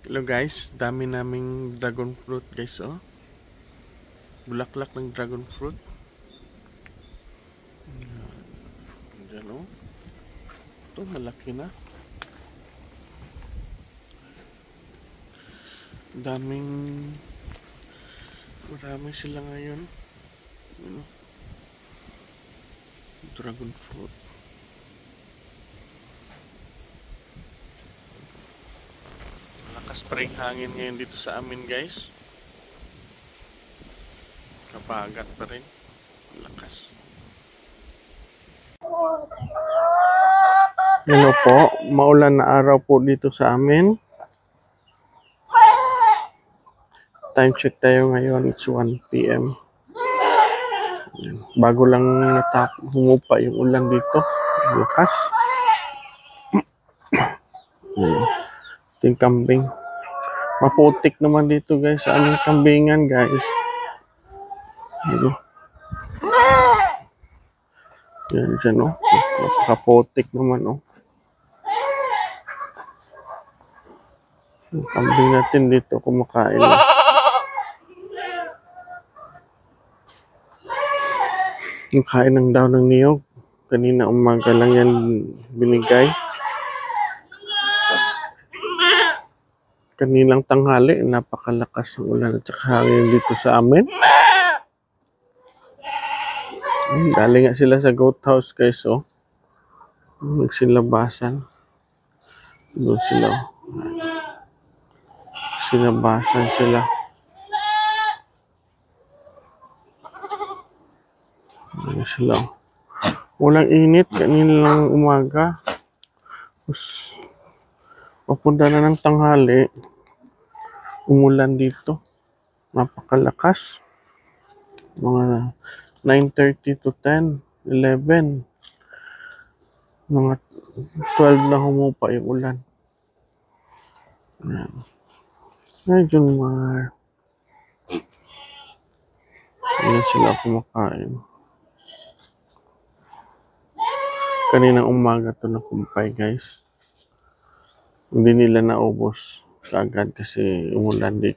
Hello guys, dami naming dragon fruit guys, oh. Bulaklak ng dragon fruit. Diyan, oh. Ito, malaki na. Marami sila ngayon. Ano, dragon fruit. Malakas pa rin hangin ngayon dito sa amin guys. Kapagat pa rin. Malakas. Ano po, maulan na araw po dito sa amin. Time check tayo ngayon, it's 1 PM. Bago lang humupa yung ulan dito. Lakas. Ito yung kambing. Maputik naman dito guys sa aming kambingan guys. Yan dyan, oh. Napakaputik naman, oh. Yung kambing natin dito kumakain. Kumakain ng daw ng niyog. Kanina umaga lang yan binigay. Kaninang tanghali, napakalakas ng ulan at saka hangin dito sa amin. Galing nga sila sa goat house guys, oh. Nagsilabasan. Doon sila, oh. Sinabasan sila. Doon sila, oh. Walang init kanina lang umaga. Tapos, papunta na ng tanghali. Umulan dito. Napakalakas. Mga 9:30 to 10, 11. Mga 12 na humupa yung ulan. Ayan. Medyo Ayan sila kumakain. Kaninang umaga to nakumpay guys. Hindi nila naubos agad kasi umulan, hindi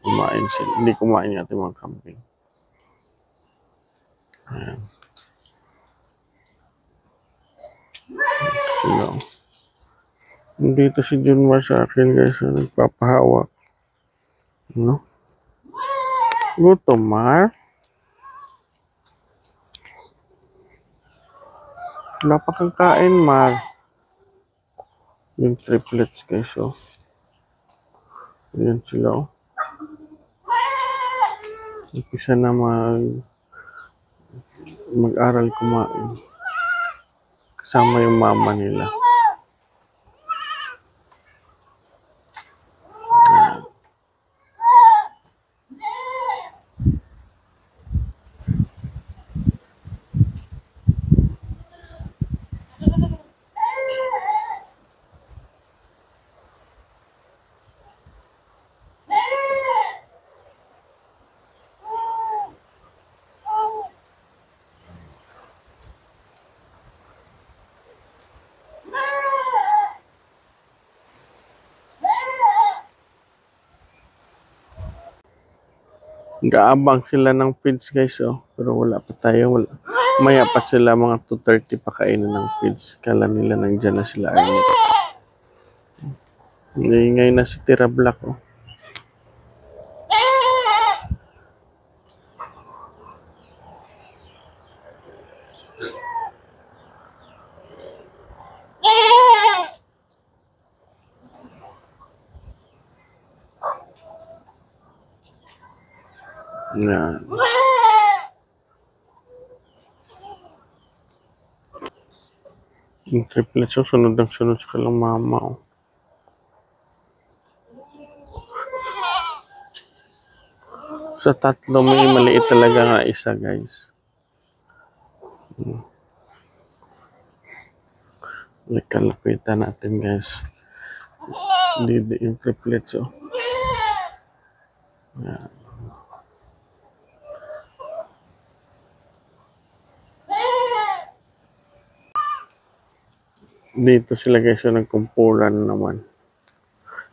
kumain yung ating mga kambing. Ayan. Sila. Dito si Junmar sa akin guys, nagpapahawak. No? Gutom, Mar? Wala pa kang kain, Mar. Yung triplets guys, oh. Ayan sila, oh. Umpisa na mag-aral kumain. Kasama yung mama nila. Gaabang sila ng feeds guys, oh. Pero wala pa tayo. Maya pa sila, mga 2:30 pa kainin ng feeds. Kala nila nandyan na sila. Ngayon na si Tira Black, oh. Yan. Yung triplets, oh, sunod sa kalang mama, oh. Sa tatlo, may maliit talaga nga isa, guys. Kalapitan natin, guys. Hindi yung triplets, oh. Yan. Dito sila guys, so nagkumpulan naman.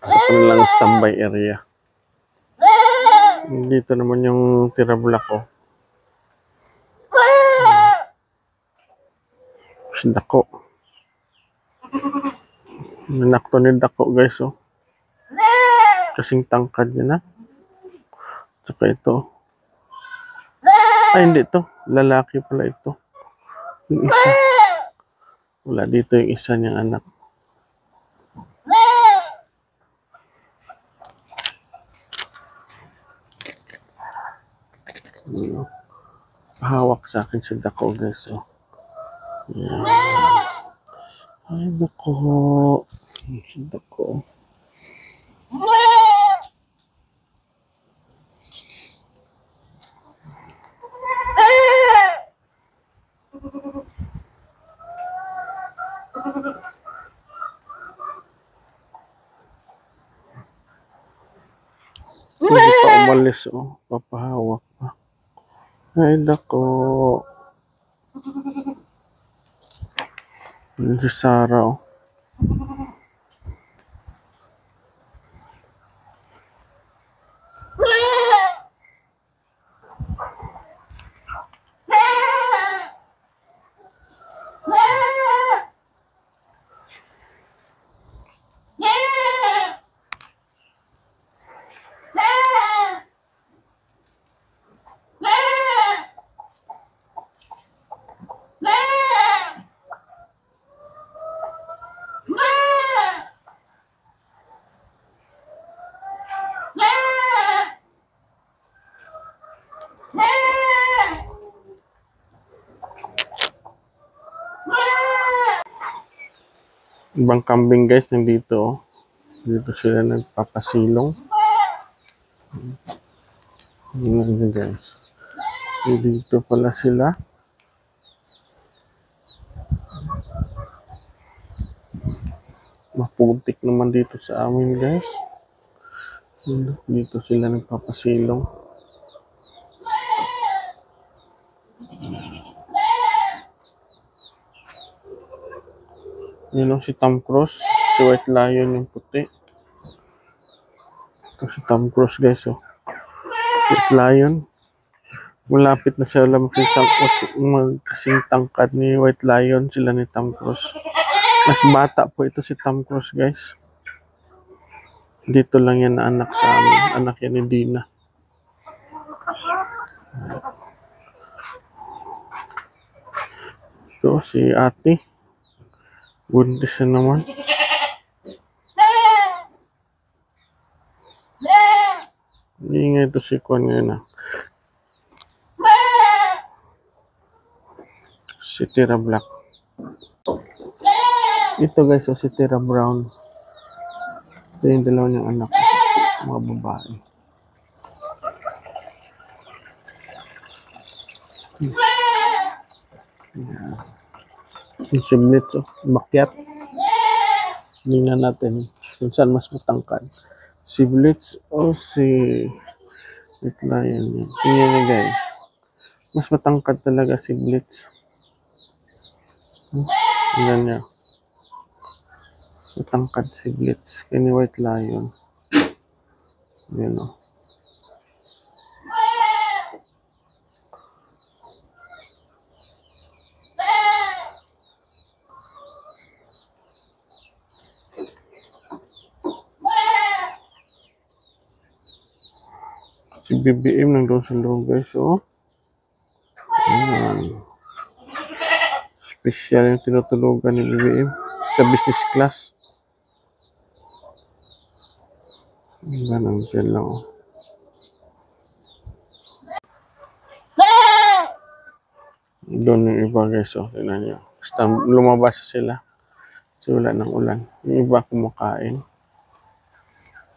sa kanilang standby area. Dito naman yung tira-block ko. Si Dako. Nanakto ni Dako guys, oh. Kasing tangkad niya na. Tsaka ito. Ay, hindi to. Lalaki pala ito. Yung isa. Wala dito yung isa niyang anak. Hawak sa akin si Dako guys, oh. Yan. Ay, Dako. Si Dako. Hindi pa umalis, oh. Papahawak pa. Ay, Dako. Si Sarah, oh. Ibang kambing guys, nandito, oh. Dito sila nagpapasilong. Ayan guys. Dito pala sila. Maputik naman dito sa amin guys. Dito sila nagpapasilong. Yun o, si Tom Cruise. Si White Lion yung puti. Ito si Tom Cruise guys, oh. White Lion. Malapit na sila magkasing tangkad ni White Lion, sila ni Tom Cruise. Mas bata po ito si Tom Cruise guys. Dito lang yan na anak sa amin. Anak yan ni Dina. Ito si ate. Buntis na naman. Ingay ito si Kwan ngayon, ah. Si Tira Black. Ito guys, si Tira Brown. Ito yung dalawa niyang anak. Mga babae. Yeah. Yung si Blitz, oh. Makyat. Tingnan natin kung saan mas matangkad. Si Blitz o si White Lion. Tingnan niyo guys. Mas matangkad talaga si Blitz. Tingnan niyo. Matangkad si Blitz. Kaya ni White Lion. Yan o. Si BBM nandun sa loob guys, oh. Ayan. Special yung tinutulugan ni BBM sa business class. Ganun dyan lang, oh. Doon yung iba guys, oh. Tignan nyo. Basta lumabas sila. Kasi wala ng ulan. Yung iba kumakain.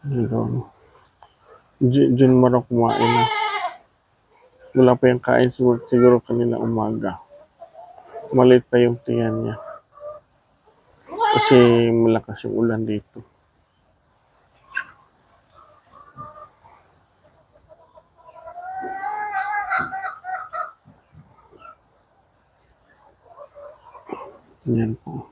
Doon. Diyan marang kumain na. Wala pa yung kain siguro kanina umaga. Maliit pa yung tiyan niya. Kasi malakas yung ulan dito. Yan po.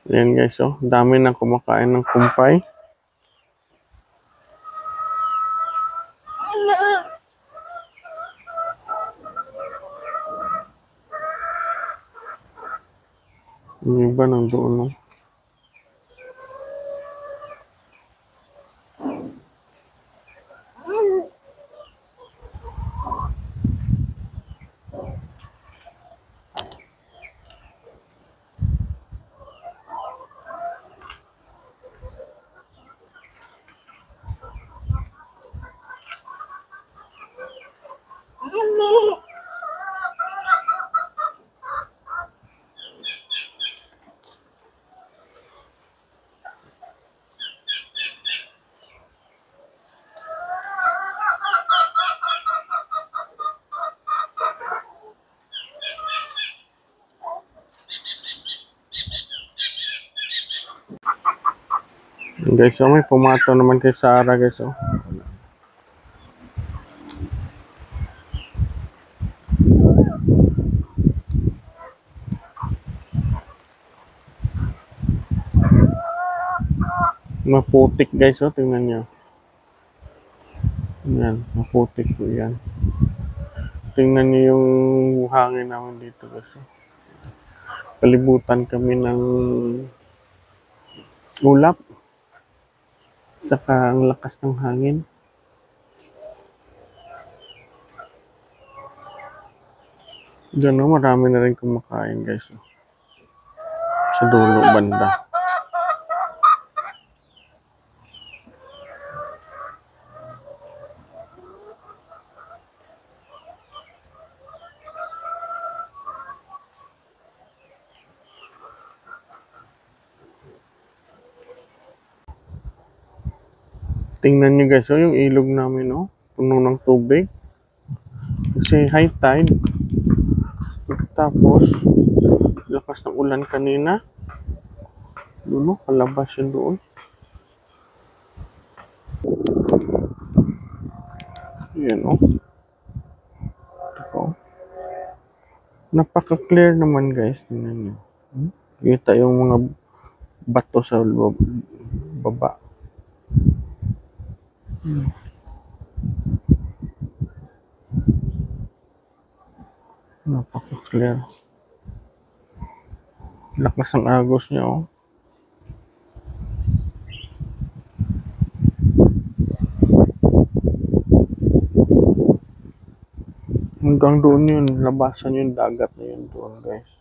Ayan guys, oh. Dami na kumakain ng kumpay. Yung iba nandoon, no? Guys, oh, may pumato naman kay Sarah, guys, oh. Maputik, guys, oh. Tingnan nyo. Yan, maputik po yan. Tingnan nyo yung hangin namin dito, guys, oh. Kalibutan kami ng ulap. Tsaka ang lakas ng hangin. Diyan, oh, marami na rin kumakain, guys, oh. Sa dulo banda. Tingnan nyo, guys, oh, yung ilog namin, oh. Puno ng tubig. Kasi high tide. Tapos, lakas ng ulan kanina. Doon, oh, palabas yun doon. Yan, oh. Ito, oh. Napaka-clear naman, guys. Tingnan nyo. Kita yung mga bato sa baba. Napaka-clear. Lakas ng agos niya, oh. Hanggang doon yun, labasan yung dagat na yun doon, guys.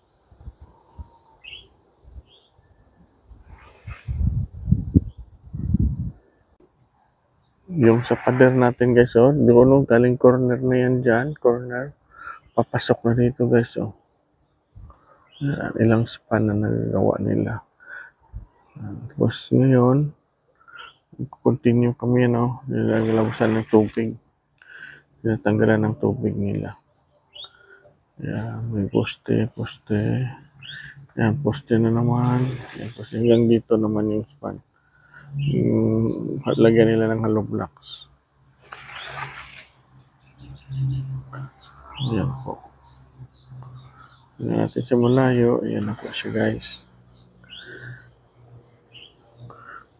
Yung sa pader natin, guys, oh. Doon, oh, galing corner na yan dyan, corner. Papasok na dito, guys, oh. Ilang span na nagagawa nila. Tapos ngayon, continue kami, no? Nilaglabasan ng tubig. Tinatanggalan ng tubig nila. Yan, may poste. Yan, poste na naman. Yan, poste. Hanggang dito naman yung span. Yung lagyan nila ng hollow blocks. Yan po. Tignan natin sa malayo. Ayan na po siya, guys.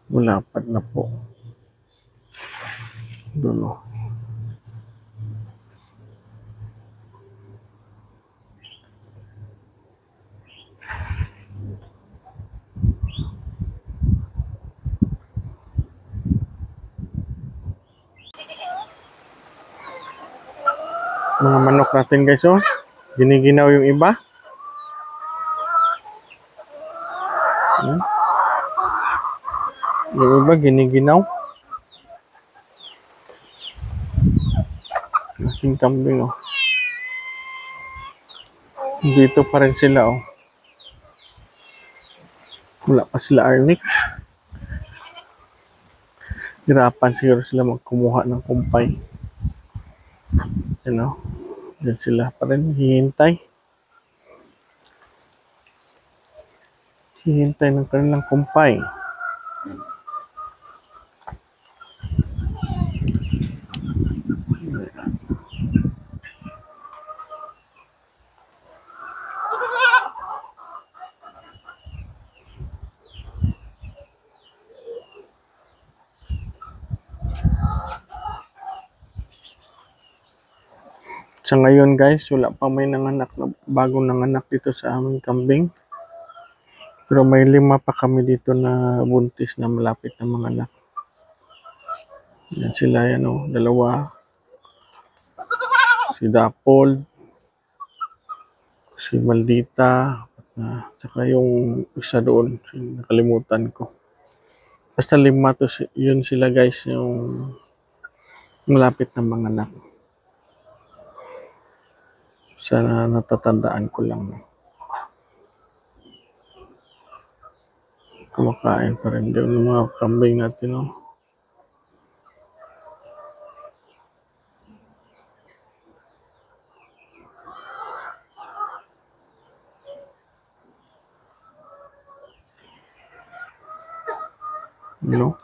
Malapad na po. Doon, oh. Mga manok natin, guys, oh. Giniginaw yung iba. Yung iba giniginaw. Aking kambing, oh. Dito pa rin sila, oh. Wala pa sila arnik. Hirapan siguro sila magkumuha ng kumpay. You know? Diyan sila pa rin, hihintay. Hihintay ng kanilang kumpay. Sa ngayon guys, wala pa may nanganak na bagong nanganak dito sa aming kambing. Pero may 5 pa kami dito na buntis na malapit na mga anak. Yan sila yan o, 2. Si Dapol, si Maldita, saka yung isa doon, nakalimutan ko. Basta 5 to, yun sila guys, yung malapit na mga anak. Sana natatandaan ko lang. Kumakain pa rin doon ng mga kambing natin, no? No?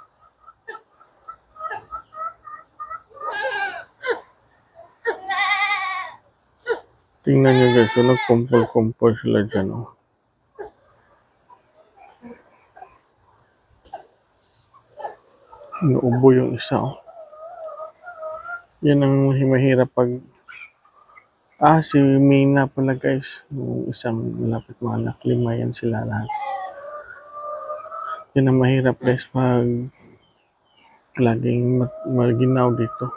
Tingnan nyo guys, so nagkumpol-kumpol sila dyan, oh. Inuubo yung isa, oh. Yan ang mahirap pag... si Mina pala guys. Yung isang malapit mga anak. 5 yan sila lahat. Yan ang mahirap guys pag laging maginaw dito.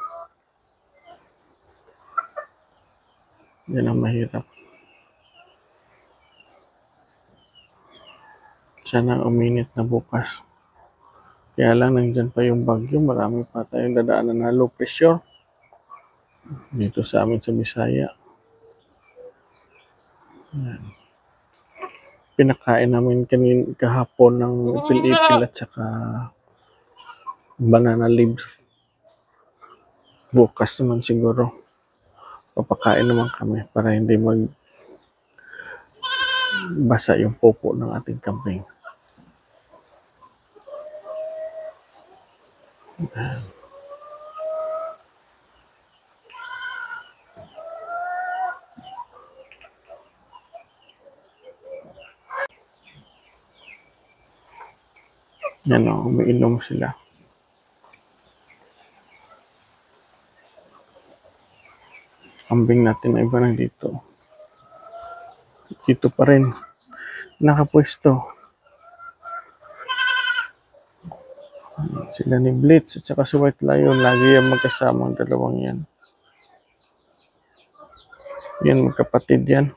Yan ang mahirap. Sana uminit na bukas. Kaya lang nandyan pa yung bagyo. Marami pa tayong dadaanan na low pressure. Dito sa amin sa Bisaya. Yan. Pinakain namin kahapon ng ipil-ipil at saka banana leaves. Bukas naman siguro papakain naman kami para hindi basa yung popo ng ating kambing. Yan o, umiinom sila. Kambing natin na iba na dito. Dito pa rin. Nakapwesto. Sila ni Blitz at saka si White Lion. Lagi yan magkasama ang dalawang yan. Yan, magkapatid yan.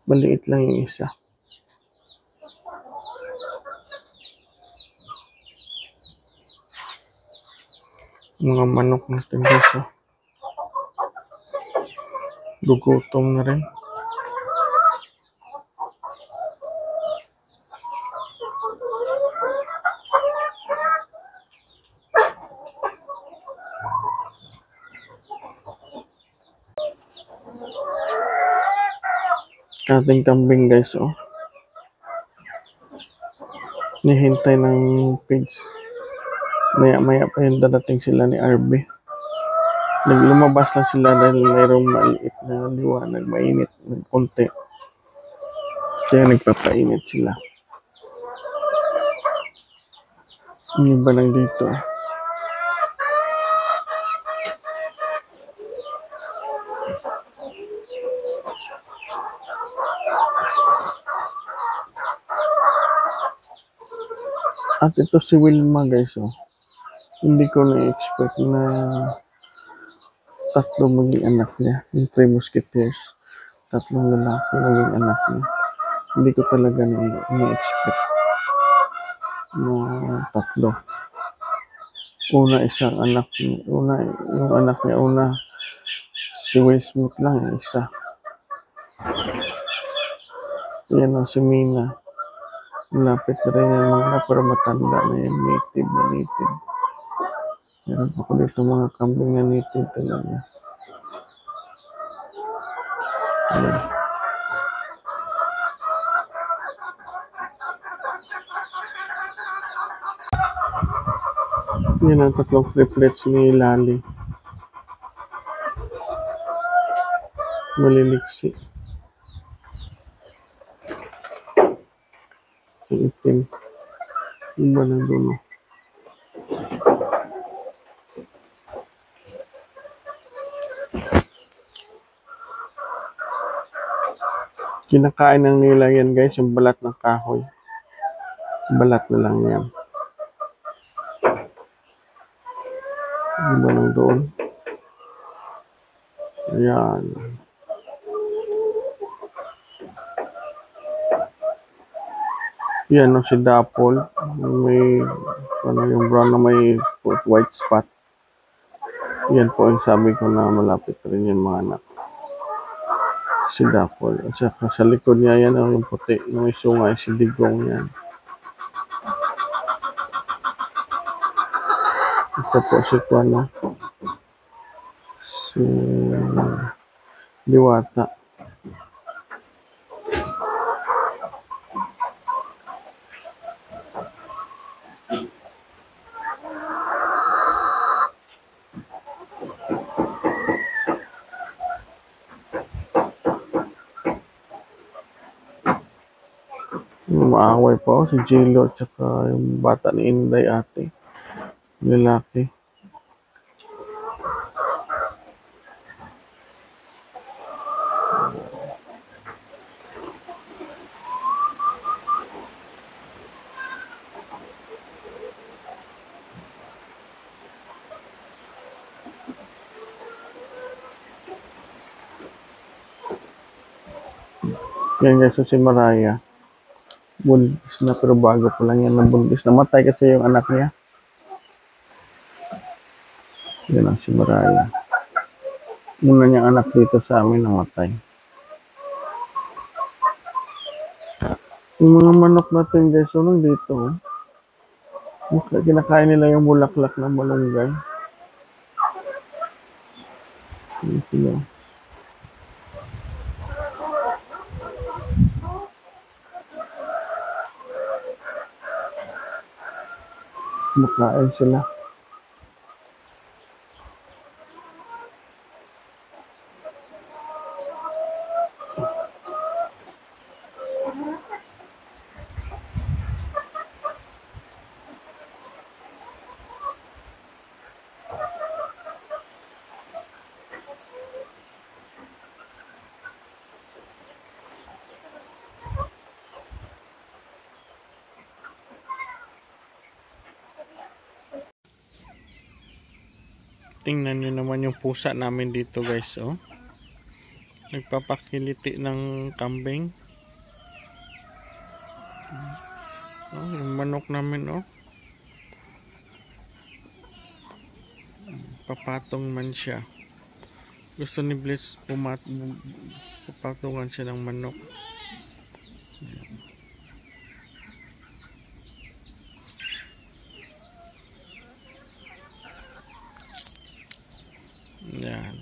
Maliit lang yung isa. Mga manok natin guys, oh. Gugutom na rin. Ating kambing guys, oh. Nihintay ng pigs. Maya pa yung dadating sila ni RB. Lumabas lang sila dahil mayroong maliit na liwanag, mainit ng konti. Kaya nagpapainit sila. Yung iba lang dito. At ito si Wilma guys, oh. Hindi ko na-expect na 3 maging anak niya. Yung 3 Musketeers. 3 lalaki maging anak niya. Hindi ko talaga na-expect na 3. Una isang anak niya. Yung anak niya si Will Smith lang, isa. Yan o, si Mina. Malapit na rin yung mga pero matanda na yung native. Meron ako dito mga kambing na native talaga. Ayan. Yan ang 3 triplets ni Lali. Maliliksi. Ang itim. Iba na dulo. Kinakain ng nila yan guys, yung balat ng kahoy. Balat na lang yan. Iba lang doon. Ayan. Yan no, si Dapol. May ano, yung brown na may white spot. Yan po yung sabi ko na malapit rin yung mga anak. Si Dapol. At saka sa likod niya yan yung puti. Yung isungay, si Digong yan. Ito po si Kuano. Si Diwata. Maaway pa si Jilo at saka yung bata ni Inday ate. Lalaki. Yan guys, so si Maraya. Buntis na pero bago pa lang yan na buntis. Namatay kasi yung anak niya. Yan ang si Maraya. Una niyang anak dito sa amin namatay. Yung mga manok natin guys, so nung dito, kinakain nila yung bulaklak ng malunggay. Yan sila. Makain sila. Tingnan nyo naman yung pusa namin dito guys, oh. Nagpapakiliti ng kambing. Oh, yung manok namin, oh. Papatong man siya. Gusto ni Blitz papatungan siya ng manok. Yan.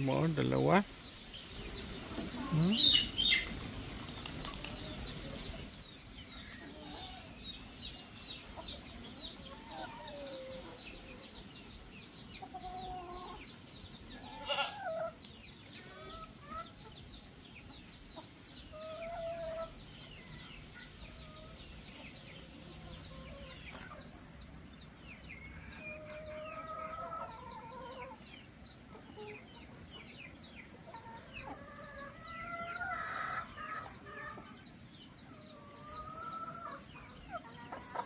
Mo, dalawa.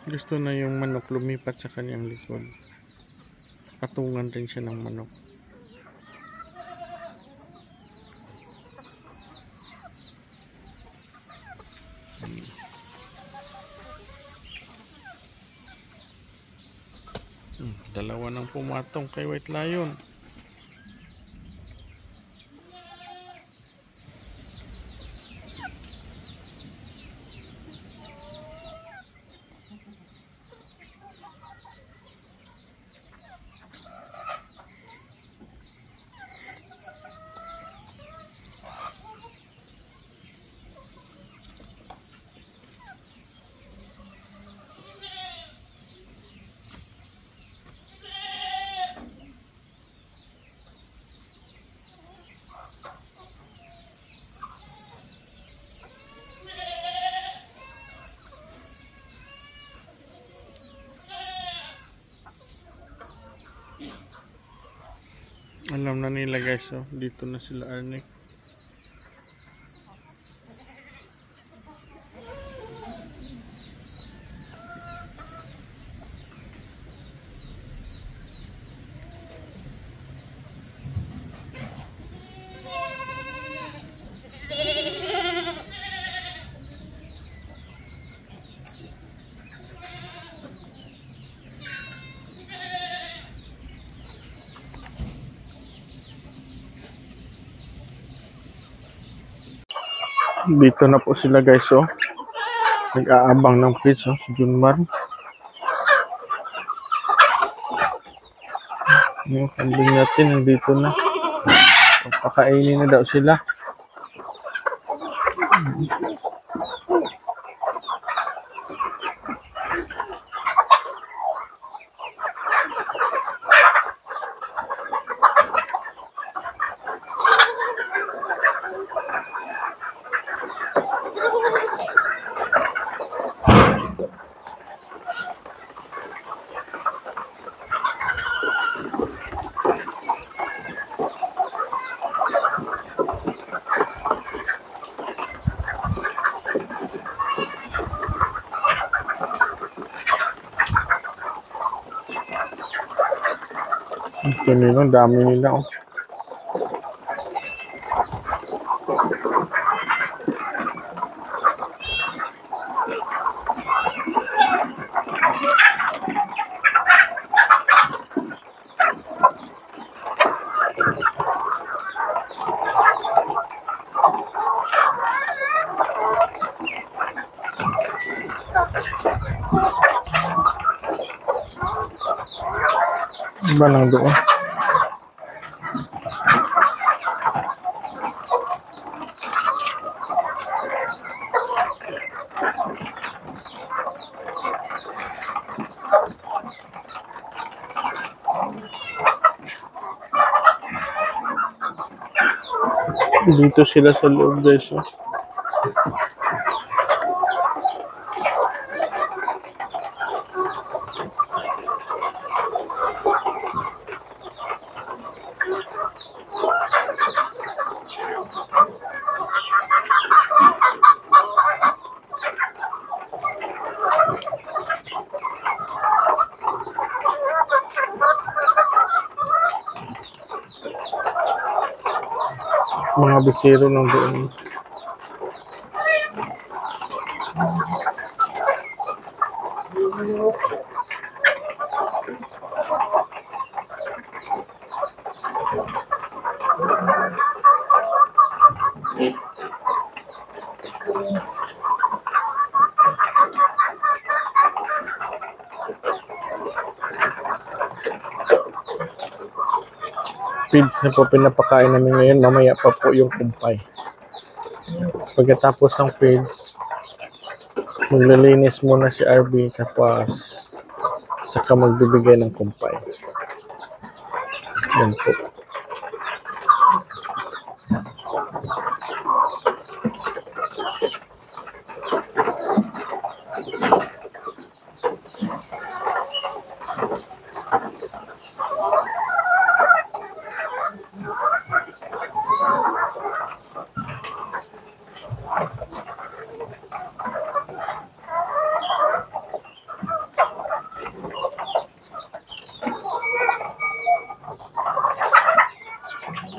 Gusto na yung manok lumipat sa kanyang likod. Patungan rin siya ng manok. Dalawa nang pumatong kay White Lion. Alam na nila guys, so dito na sila Arnick. Dito na po sila guys, so nag-aabang ng pizza, si Junmar. Yung kambing natin dito na, papakainin na daw sila. Ito nila, dami nila oh. Iba lang doon. Dito sila sa loob guys. Oh. Mga bisero ng doon. Feeds na po pinapakain namin ngayon, mamaya pa po yung kumpay. Pagkatapos ng feeds, maglilinis muna si RB tapos saka magbibigay ng kumpay. Yan po.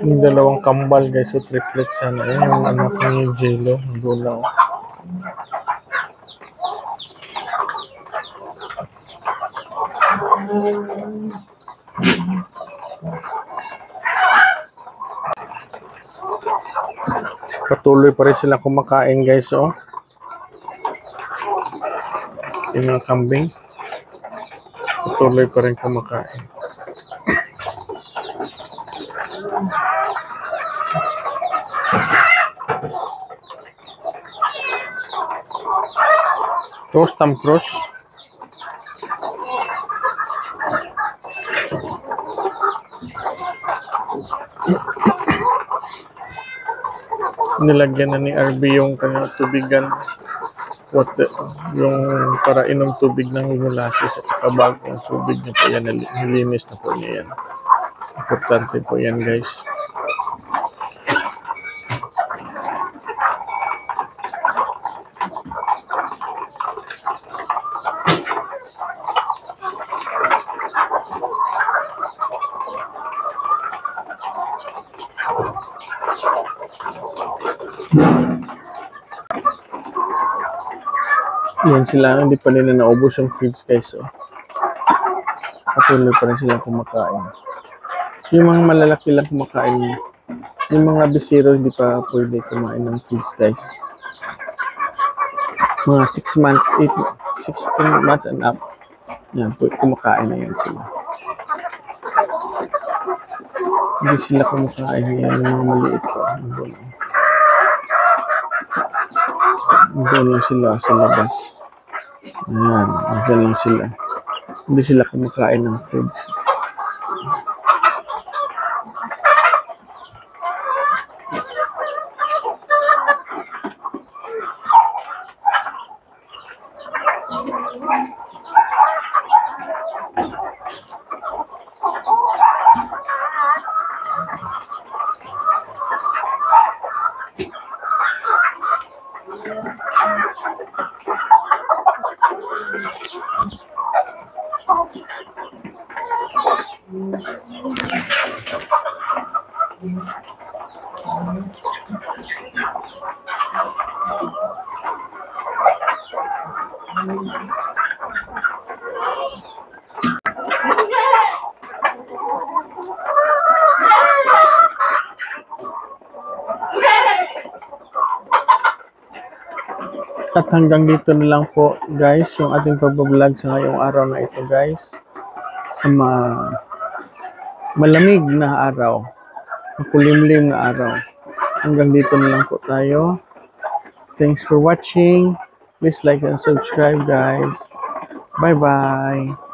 Yung dalawang kambal guys, so triplet sana. Yan yung anak ni Jello, gulaw. Patuloy pa rin sila kumakain guys, oh. Yung mga kambing, patuloy pa rin kumakain. Toast Tom Cruise. Nilagyan na ni RB yung kanyang tubigan. Yung para inom tubig ng molasses at saka bagong tubig niya po yan. Nilinis na po niya yan. Importante po yan, guys. Yan sila, hindi pa nila naubos yung feeds, guys. Oh. Patuloy pa rin sila kumakain. Yung mga malalaki lang kumakain. Yung mga bisiro hindi pa pwede kumain ng feeds, guys. Mga 6 months, 16 months and up. Yan, kumakain na yan sila. Hindi sila kumakain. Yan, yung mga maliit pa. Doon lang sila sa labas. Ayan, dyan lang sila. Hindi sila kumakain ng foods. At hanggang dito na lang po, guys, yung ating pag-vlog sa ngayong araw na ito, guys. Sa malamig na araw, makulimlim na araw. Hanggang dito na lang po tayo. Thanks for watching. Please like and subscribe, guys. Bye-bye.